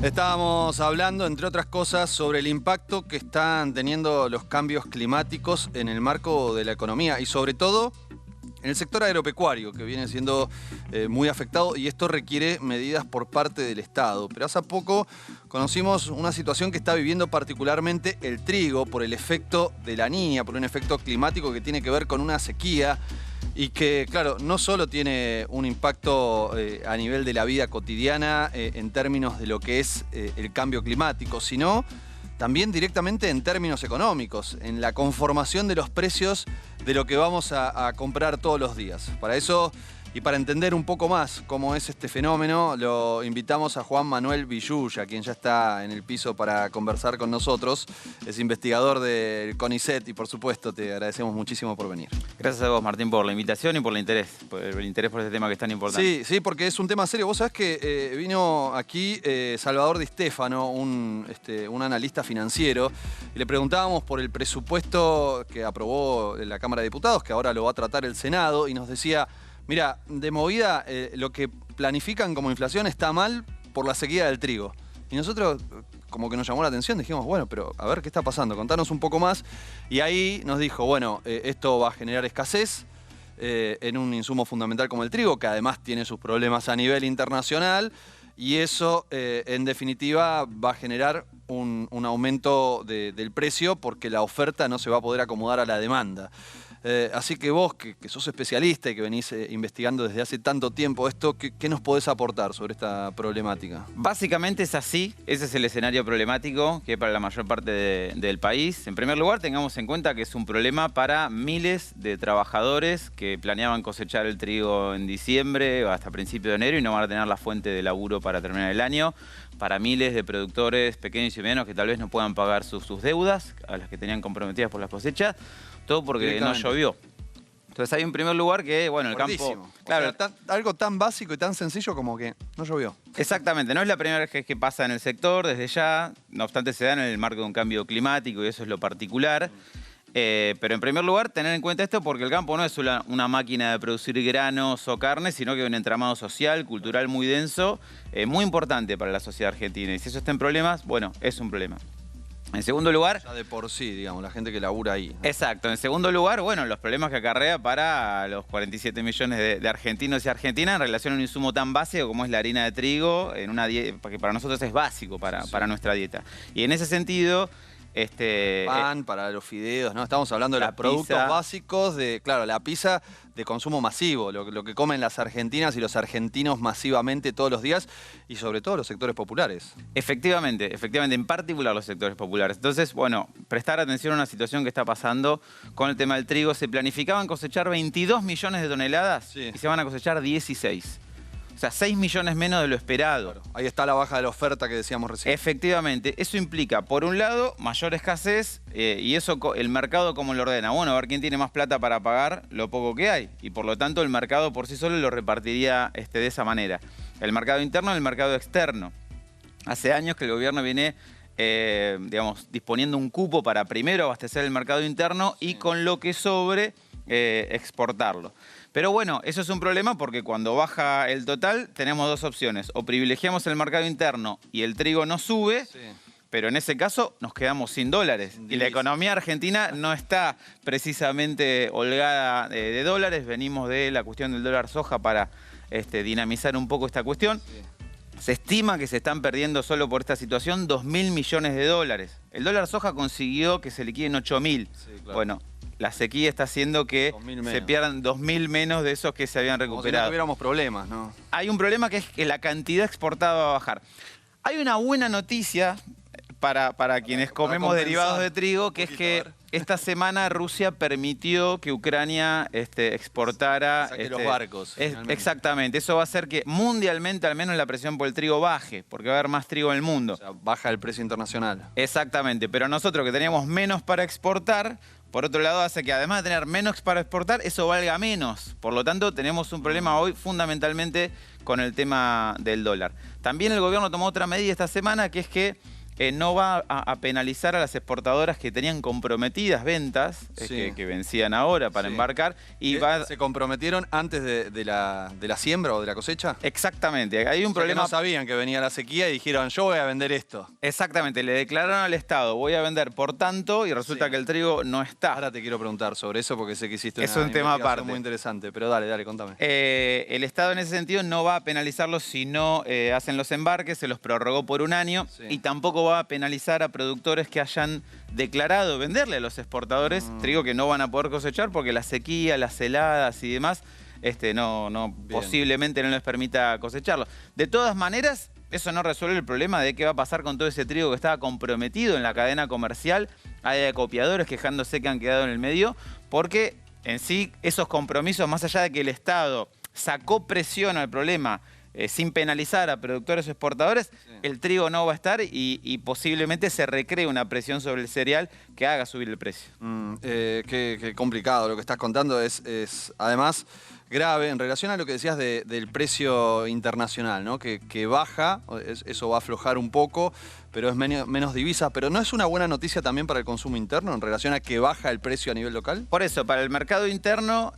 Estábamos hablando, entre otras cosas, sobre el impacto que están teniendo los cambios climáticos en el marco de la economía y sobre todo en el sector agropecuario, que viene siendo muy afectado, y esto requiere medidas por parte del Estado. Pero hace poco conocimos una situación que está viviendo particularmente el trigo por el efecto de la Niña, por un efecto climático que tiene que ver con una sequía y que, claro, no solo tiene un impacto a nivel de la vida cotidiana en términos de lo que es el cambio climático, sino también directamente en términos económicos, en la conformación de los precios de lo que vamos a comprar todos los días. Para eso y para entender un poco más cómo es este fenómeno, lo invitamos a Juan Manuel Villuya, quien ya está en el piso para conversar con nosotros. Es investigador del CONICET y, por supuesto, te agradecemos muchísimo por venir. Gracias a vos, Martín, por la invitación y por el interés por este tema que es tan importante. Sí, porque es un tema serio. Vos sabés que vino aquí Salvador Di Stefano, un analista financiero, y le preguntábamos por el presupuesto que aprobó la Cámara de Diputados, que ahora lo va a tratar el Senado, y nos decía: mira, de movida lo que planifican como inflación está mal por la sequía del trigo. Y nosotros, como que nos llamó la atención, dijimos, bueno, pero a ver qué está pasando, contanos un poco más. Y ahí nos dijo, bueno, esto va a generar escasez en un insumo fundamental como el trigo, que además tiene sus problemas a nivel internacional, y eso, en definitiva, va a generar un aumento del precio porque la oferta no se va a poder acomodar a la demanda. Así que vos, que sos especialista y que venís investigando desde hace tanto tiempo esto, ¿qué nos podés aportar sobre esta problemática? Básicamente es así, ese es el escenario problemático que hay para la mayor parte del país. En primer lugar, tengamos en cuenta que es un problema para miles de trabajadores que planeaban cosechar el trigo en diciembre o hasta principios de enero y no van a tener la fuente de laburo para terminar el año. Para miles de productores pequeños y medianos que tal vez no puedan pagar sus deudas, a las que tenían comprometidas por las cosechas, todo porque no llovió. Entonces hay en primer lugar que, bueno, el campo... Claro, o sea, algo tan básico y tan sencillo como que no llovió. Exactamente, no es la primera vez que pasa en el sector desde ya, no obstante se da en el marco de un cambio climático y eso es lo particular. Pero en primer lugar, tener en cuenta esto porque el campo no es una máquina de producir granos o carne, sino que es un entramado social, cultural muy denso, muy importante para la sociedad argentina. Y si eso está en problemas, bueno, es un problema. En segundo lugar... Ya de por sí, digamos, la gente que labura ahí, ¿no? Exacto. En segundo lugar, bueno, los problemas que acarrea para los 47 millones de argentinos y argentinas en relación a un insumo tan básico como es la harina de trigo, en una dieta que para nosotros es básico para nuestra dieta. Y en ese sentido... pan para los fideos, ¿no? Estamos hablando de los productos básicos de, claro, la pizza de consumo masivo, lo que comen las argentinas y los argentinos masivamente todos los días y sobre todo los sectores populares. Efectivamente, en particular los sectores populares. Entonces, bueno, prestar atención a una situación que está pasando con el tema del trigo. Se planificaban cosechar 22 millones de toneladas y se van a cosechar 16. O sea, 6 millones menos de lo esperado. Claro, ahí está la baja de la oferta que decíamos recién. Efectivamente. Eso implica, por un lado, mayor escasez y eso el mercado ¿cómo lo ordena? Bueno, a ver quién tiene más plata para pagar lo poco que hay. Y por lo tanto, el mercado por sí solo lo repartiría de esa manera. El mercado interno y el mercado externo. Hace años que el gobierno viene, digamos, disponiendo un cupo para primero abastecer el mercado interno y con lo que sobre exportarlo. Pero bueno, eso es un problema porque cuando baja el total tenemos dos opciones. O privilegiamos el mercado interno y el trigo no sube, pero en ese caso nos quedamos sin dólares. Y la economía argentina no está precisamente holgada de dólares. Venimos de la cuestión del dólar soja para dinamizar un poco esta cuestión. Se estima que se están perdiendo solo por esta situación 2.000 millones de dólares. El dólar soja consiguió que se liquiden 8.000. Sí, claro. Bueno, la sequía está haciendo que se pierdan 2.000 menos de esos que se habían recuperado. Como si no tuviéramos problemas, ¿no? Hay un problema que es que la cantidad exportada va a bajar. Hay una buena noticia para quienes comemos derivados de trigo, que es que esta semana Rusia permitió que Ucrania exportara... Saque los barcos. Exactamente. Eso va a hacer que mundialmente al menos la presión por el trigo baje, porque va a haber más trigo en el mundo. O sea, baja el precio internacional. Exactamente. Pero nosotros que teníamos menos para exportar, por otro lado hace que además de tener menos para exportar, eso valga menos. Por lo tanto, tenemos un problema hoy fundamentalmente con el tema del dólar. También el gobierno tomó otra medida esta semana, que es que no va a penalizar a las exportadoras que tenían comprometidas ventas, Sí. que vencían ahora para Sí. embarcar. Y ¿Se comprometieron antes de la siembra o de la cosecha? Exactamente, hay un O sea, que problema. no sabían que venía la sequía y dijeron, yo voy a vender esto. Exactamente, le declararon al Estado, voy a vender por tanto, y resulta Sí. que el trigo no está. Ahora te quiero preguntar sobre eso porque sé que hiciste Es una un tema investigación aparte. muy interesante. Pero dale, contame. El Estado en ese sentido no va a penalizarlos si no hacen los embarques, se los prorrogó por un año, Sí. y tampoco va a penalizar a productores que hayan declarado venderle a los exportadores trigo que no van a poder cosechar porque la sequía, las heladas y demás posiblemente no les permita cosecharlo. De todas maneras, eso no resuelve el problema de qué va a pasar con todo ese trigo que estaba comprometido en la cadena comercial. Hay acopiadores quejándose que han quedado en el medio porque en sí esos compromisos, más allá de que el Estado sacó presión al problema sin penalizar a productores o exportadores, Sí. el trigo no va a estar y posiblemente se recree una presión sobre el cereal que haga subir el precio. Qué complicado lo que estás contando. Es además grave en relación a lo que decías del precio internacional, ¿no? Que baja, eso va a aflojar un poco, pero es menos divisa. Pero ¿no es una buena noticia también para el consumo interno en relación a que baja el precio a nivel local? Por eso, para el mercado interno,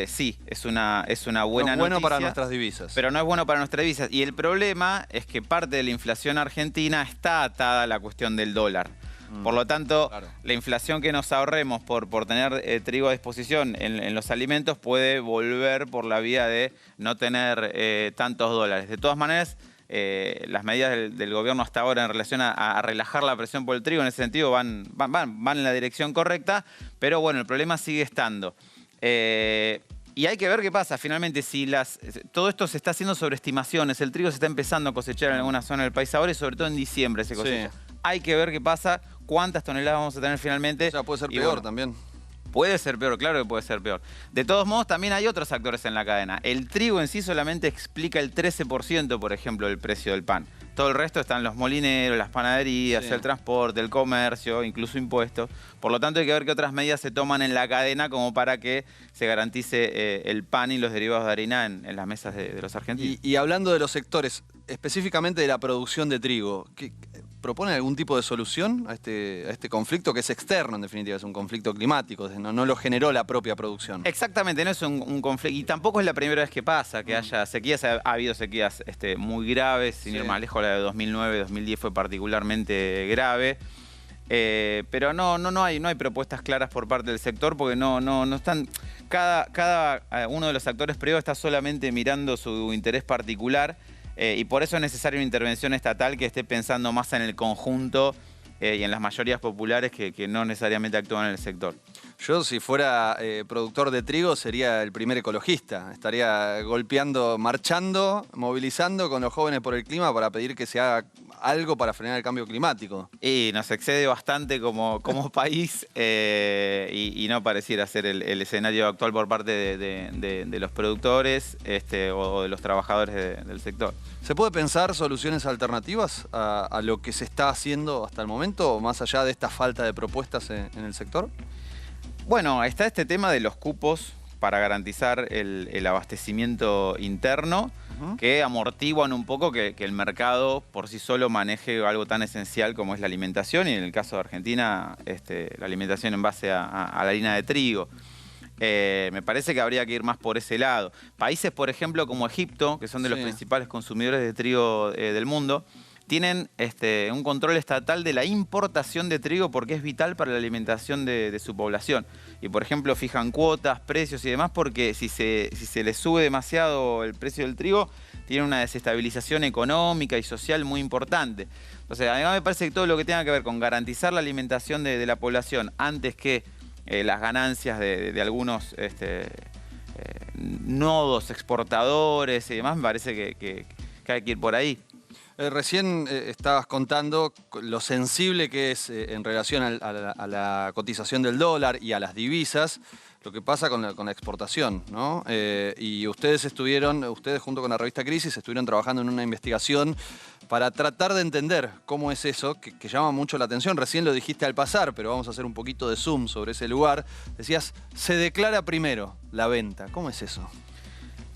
sí, es una buena No, bueno noticia. para nuestras divisas. Pero no es bueno para nuestras divisas. Y el problema es que parte de la inflación argentina está atada a la cuestión del dólar. Por lo tanto, claro. La inflación que nos ahorremos por tener trigo a disposición en los alimentos puede volver por la vía de no tener tantos dólares. De todas maneras, las medidas del gobierno hasta ahora en relación a relajar la presión por el trigo, en ese sentido van en la dirección correcta, pero bueno, el problema sigue estando. Y hay que ver qué pasa. Finalmente, si todo esto se está haciendo sobre estimaciones, el trigo se está empezando a cosechar en alguna zona del país ahora y sobre todo en diciembre se cosecha. Sí. Hay que ver qué pasa, cuántas toneladas vamos a tener finalmente. O sea, puede ser Y peor bueno, también. puede ser peor, claro que puede ser peor. De todos modos, también hay otros actores en la cadena. El trigo en sí solamente explica el 13%, por ejemplo, del precio del pan. Todo el resto están los molineros, las panaderías, Sí. el transporte, el comercio, incluso impuestos. Por lo tanto, hay que ver qué otras medidas se toman en la cadena como para que se garantice el pan y los derivados de harina en las mesas de los argentinos. Y hablando de los sectores, específicamente de la producción de trigo, ¿proponen algún tipo de solución a este conflicto que es externo, en definitiva? Es un conflicto climático, no lo generó la propia producción. Exactamente, no es un conflicto. Y tampoco es la primera vez que pasa, que haya sequías. Ha habido sequías muy graves, sin ir más lejos, la de 2009, 2010 fue particularmente grave. Pero no hay propuestas claras por parte del sector porque no están. Cada uno de los actores privados está solamente mirando su interés particular. Y por eso es necesaria una intervención estatal que esté pensando más en el conjunto y en las mayorías populares que no necesariamente actúan en el sector. Yo, si fuera productor de trigo, sería el primer ecologista. Estaría golpeando, marchando, movilizando con los jóvenes por el clima para pedir que se haga algo para frenar el cambio climático. Y nos excede bastante como país y no pareciera ser el escenario actual por parte de los productores o de los trabajadores del sector. ¿Se puede pensar soluciones alternativas a lo que se está haciendo hasta el momento, más allá de esta falta de propuestas en el sector? Bueno, está este tema de los cupos para garantizar el abastecimiento interno, que amortiguan un poco que el mercado por sí solo maneje algo tan esencial como es la alimentación, y en el caso de Argentina, la alimentación en base a la harina de trigo. Me parece que habría que ir más por ese lado. Países, por ejemplo, como Egipto, que son de los principales consumidores de trigo del mundo, tienen un control estatal de la importación de trigo porque es vital para la alimentación de su población. Y, por ejemplo, fijan cuotas, precios y demás porque si se les sube demasiado el precio del trigo, tiene una desestabilización económica y social muy importante. Entonces, además me parece que todo lo que tenga que ver con garantizar la alimentación de la población antes que las ganancias de algunos nodos exportadores y demás, me parece que hay que ir por ahí. Recién estabas contando lo sensible que es en relación a la cotización del dólar y a las divisas, lo que pasa con la exportación, ¿no? Y ustedes junto con la revista Crisis, estuvieron trabajando en una investigación para tratar de entender cómo es eso, que llama mucho la atención. Recién lo dijiste al pasar, pero vamos a hacer un poquito de zoom sobre ese lugar. Decías, se declara primero la venta. ¿Cómo es eso?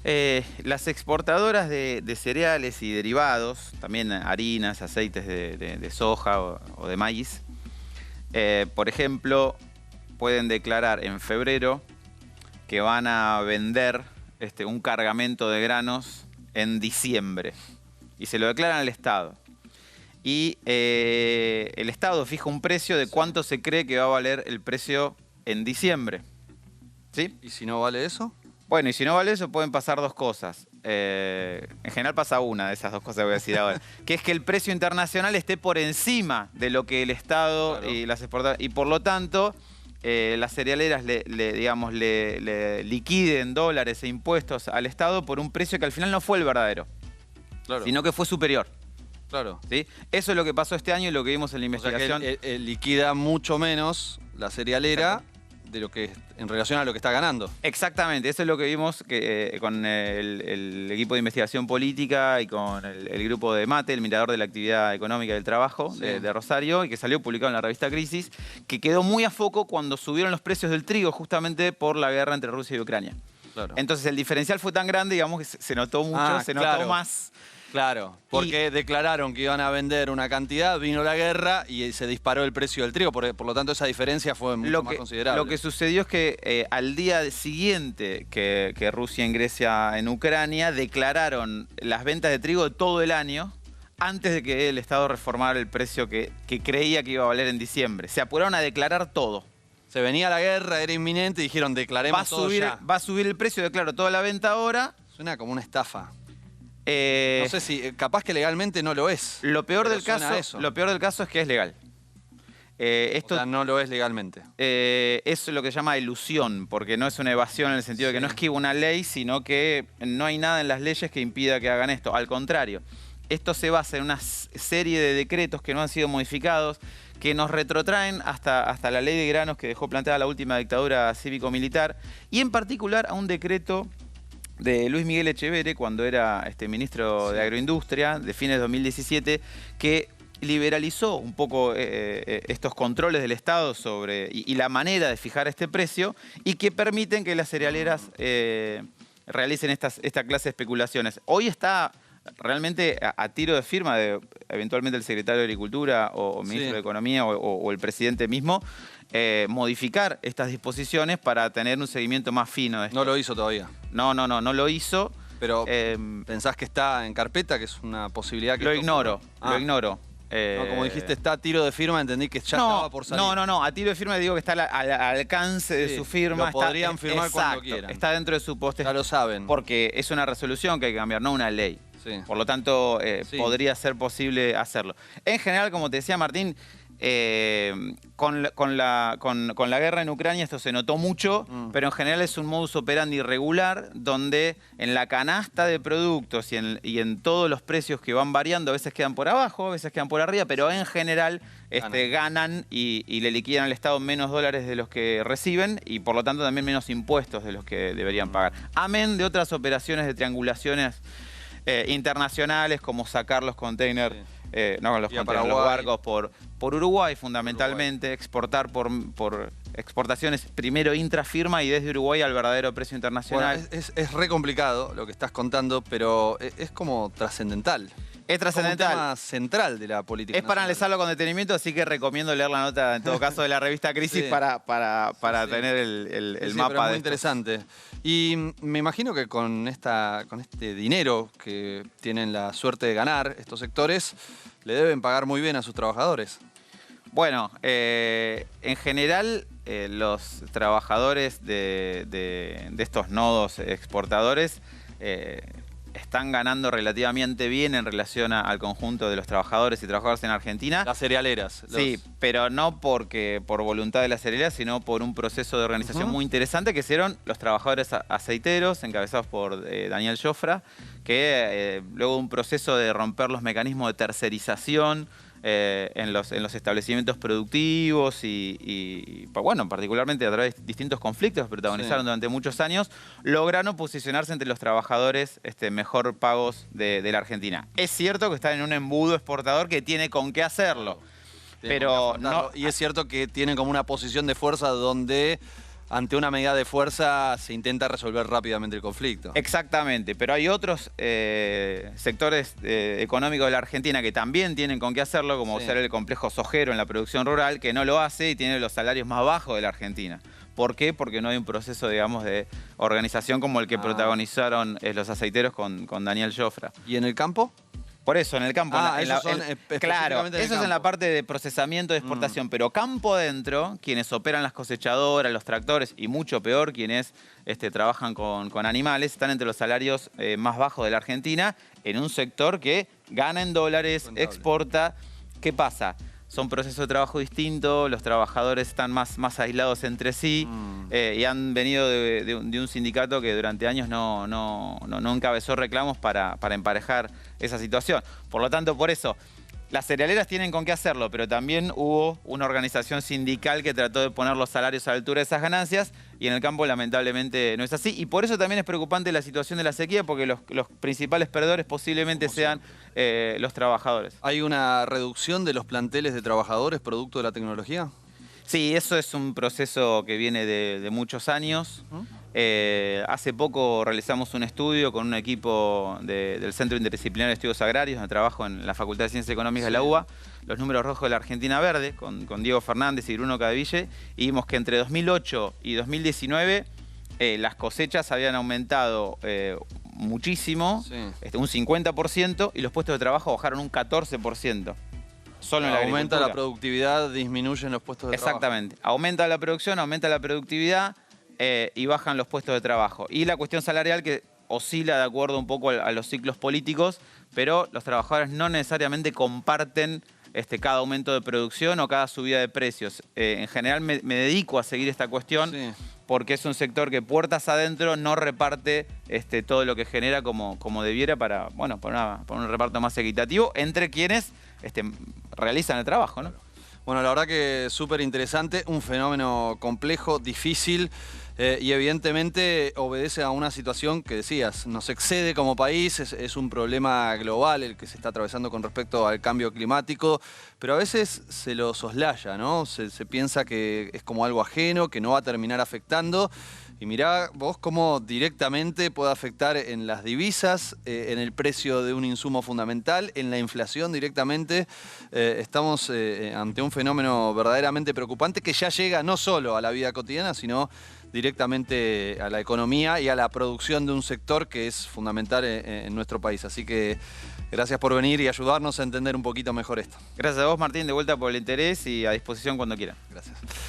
Las exportadoras de cereales y derivados, también harinas, aceites de soja o de maíz, por ejemplo, pueden declarar en febrero que van a vender un cargamento de granos en diciembre y se lo declaran al Estado. Y el Estado fija un precio de cuánto se cree que va a valer el precio en diciembre. ¿Sí? ¿Y si no vale eso? Bueno, y si no vale eso, pueden pasar dos cosas. En general pasa una de esas dos cosas que voy a decir ahora. Que es que el precio internacional esté por encima de lo que el Estado Claro. y las exportadoras... Y por lo tanto, las cerealeras le liquiden dólares e impuestos al Estado por un precio que al final no fue el verdadero, Claro. sino que fue superior. Claro. ¿Sí? Eso es lo que pasó este año y lo que vimos en la O sea que investigación. liquida mucho menos la cerealera de lo que en relación a lo que está ganando. Exactamente, eso es lo que vimos con el equipo de investigación política y con el grupo de MATE, el Mirador de la Actividad Económica y del Trabajo Sí. de Rosario, y que salió publicado en la revista Crisis, que quedó muy a foco cuando subieron los precios del trigo justamente por la guerra entre Rusia y Ucrania. Claro. Entonces el diferencial fue tan grande, digamos, que se notó mucho, se notó claro. más. Claro, porque declararon que iban a vender una cantidad, vino la guerra y se disparó el precio del trigo. Por lo tanto, esa diferencia fue mucho más considerable. Lo que sucedió es que al día siguiente que Rusia ingresa en Ucrania, declararon las ventas de trigo de todo el año antes de que el Estado reformara el precio que creía que iba a valer en diciembre. Se apuraron a declarar todo. Se venía la guerra, era inminente y dijeron declaremos todo ya. Va a subir el precio, declaro toda la venta ahora. Suena como una estafa. No sé si, capaz que legalmente no lo es. Lo peor pero del suena a caso, eso. lo peor del caso es que es legal. Esto O sea, no lo es legalmente. es lo que se llama ilusión, porque no es una evasión en el sentido de que no esquiva una ley, sino que no hay nada en las leyes que impida que hagan esto. Al contrario, esto se basa en una serie de decretos que no han sido modificados, que nos retrotraen hasta la ley de granos que dejó planteada la última dictadura cívico-militar, y en particular a un decreto de Luis Miguel Echeverre, cuando era ministro de Agroindustria, de fines de 2017, que liberalizó un poco estos controles del Estado sobre y la manera de fijar este precio, y que permiten que las cerealeras realicen esta clase de especulaciones. Hoy está realmente a tiro de firma de eventualmente el secretario de Agricultura o ministro de Economía o el presidente mismo, modificar estas disposiciones para tener un seguimiento más fino de esto. No lo hizo todavía. No lo hizo. Pero ¿pensás que está en carpeta, que es una posibilidad que... Lo ignoro. No, como dijiste, está a tiro de firma, entendí que ya estaba por salir. No, a tiro de firma digo que está al alcance de su firma. Lo podrían firmar cuando quieran. Está dentro de su poste. Ya lo saben. Porque es una resolución que hay que cambiar, no una ley. Sí. Por lo tanto, podría ser posible hacerlo. En general, como te decía Martín, con la guerra en Ucrania esto se notó mucho, pero en general es un modus operandi irregular, donde en la canasta de productos y en todos los precios que van variando, a veces quedan por abajo, a veces quedan por arriba, pero en general ganan y le liquidan al Estado menos dólares de los que reciben y por lo tanto también menos impuestos de los que deberían pagar. Amén de otras operaciones de triangulaciones internacionales, como sacar los containers, los barcos por Uruguay fundamentalmente, exportar por exportaciones primero intrafirma y desde Uruguay al verdadero precio internacional. Bueno, es re complicado lo que estás contando, pero es como trascendental. Es trascendental. Es como un tema central de la política Es para nacional. analizarlo con detenimiento, así que recomiendo leer la nota, en todo caso, de la revista Crisis para tener el mapa. Pero es muy de interesante. Y me imagino que con este dinero que tienen la suerte de ganar estos sectores, le deben pagar muy bien a sus trabajadores. Bueno, en general, los trabajadores de estos nodos exportadores están ganando relativamente bien en relación al conjunto de los trabajadores y trabajadoras en Argentina. Las cerealeras. Sí, pero no por voluntad de las cerealeras, sino por un proceso de organización muy interesante que hicieron los trabajadores aceiteros, encabezados por Daniel Jofra, que luego de un proceso de romper los mecanismos de tercerización en los establecimientos productivos y bueno, particularmente a través de distintos conflictos que protagonizaron durante muchos años, lograron posicionarse entre los trabajadores mejor pagos de la Argentina. Es cierto que están en un embudo exportador que tiene con qué hacerlo, pero no... Y es cierto que tienen como una posición de fuerza donde ante una medida de fuerza se intenta resolver rápidamente el conflicto. Exactamente, pero hay otros sectores económicos de la Argentina que también tienen con qué hacerlo, como ser el complejo sojero en la producción rural, que no lo hace y tiene los salarios más bajos de la Argentina. ¿Por qué? Porque no hay un proceso, digamos, de organización como el que protagonizaron los aceiteros con Daniel Jofra. ¿Y en el campo? Por eso, en el campo. Claro, eso es en la parte de procesamiento de exportación, pero campo adentro, quienes operan las cosechadoras, los tractores y mucho peor, quienes trabajan con animales, están entre los salarios más bajos de la Argentina, en un sector que gana en dólares, exporta. ¿Qué pasa? Son procesos de trabajo distintos, los trabajadores están más aislados entre sí y han venido de un sindicato que durante años no encabezó reclamos para emparejar esa situación. Por lo tanto, por eso, las cerealeras tienen con qué hacerlo, pero también hubo una organización sindical que trató de poner los salarios a la altura de esas ganancias y en el campo lamentablemente no es así. Y por eso también es preocupante la situación de la sequía, porque los principales perdedores posiblemente sean los trabajadores. ¿Hay una reducción de los planteles de trabajadores producto de la tecnología? Sí, eso es un proceso que viene de muchos años. Hace poco realizamos un estudio con un equipo del Centro Interdisciplinario de Estudios Agrarios, donde trabajo en la Facultad de Ciencias Económicas de la UBA, los números rojos de la Argentina Verde, con Diego Fernández y Bruno Cadeville, y vimos que entre 2008 y 2019 las cosechas habían aumentado muchísimo, un 50%, y los puestos de trabajo bajaron un 14%. Solo en la aumenta la productividad, disminuyen los puestos de trabajo. Exactamente. Aumenta la producción, aumenta la productividad y bajan los puestos de trabajo. Y la cuestión salarial que oscila de acuerdo un poco a los ciclos políticos, pero los trabajadores no necesariamente comparten cada aumento de producción o cada subida de precios. En general me dedico a seguir esta cuestión porque es un sector que puertas adentro no reparte todo lo que genera como debiera para un reparto más equitativo entre quienes realizan el trabajo, ¿no? Bueno, la verdad que súper interesante, un fenómeno complejo, difícil y evidentemente obedece a una situación que decías, nos excede como país, es un problema global el que se está atravesando con respecto al cambio climático, pero a veces se lo soslaya, ¿no? Se piensa que es como algo ajeno, que no va a terminar afectando. Y mirá vos cómo directamente puede afectar en las divisas, en el precio de un insumo fundamental, en la inflación directamente. Estamos ante un fenómeno verdaderamente preocupante que ya llega no solo a la vida cotidiana, sino directamente a la economía y a la producción de un sector que es fundamental en nuestro país. Así que gracias por venir y ayudarnos a entender un poquito mejor esto. Gracias a vos, Martín, de vuelta por el interés y a disposición cuando quieran. Gracias.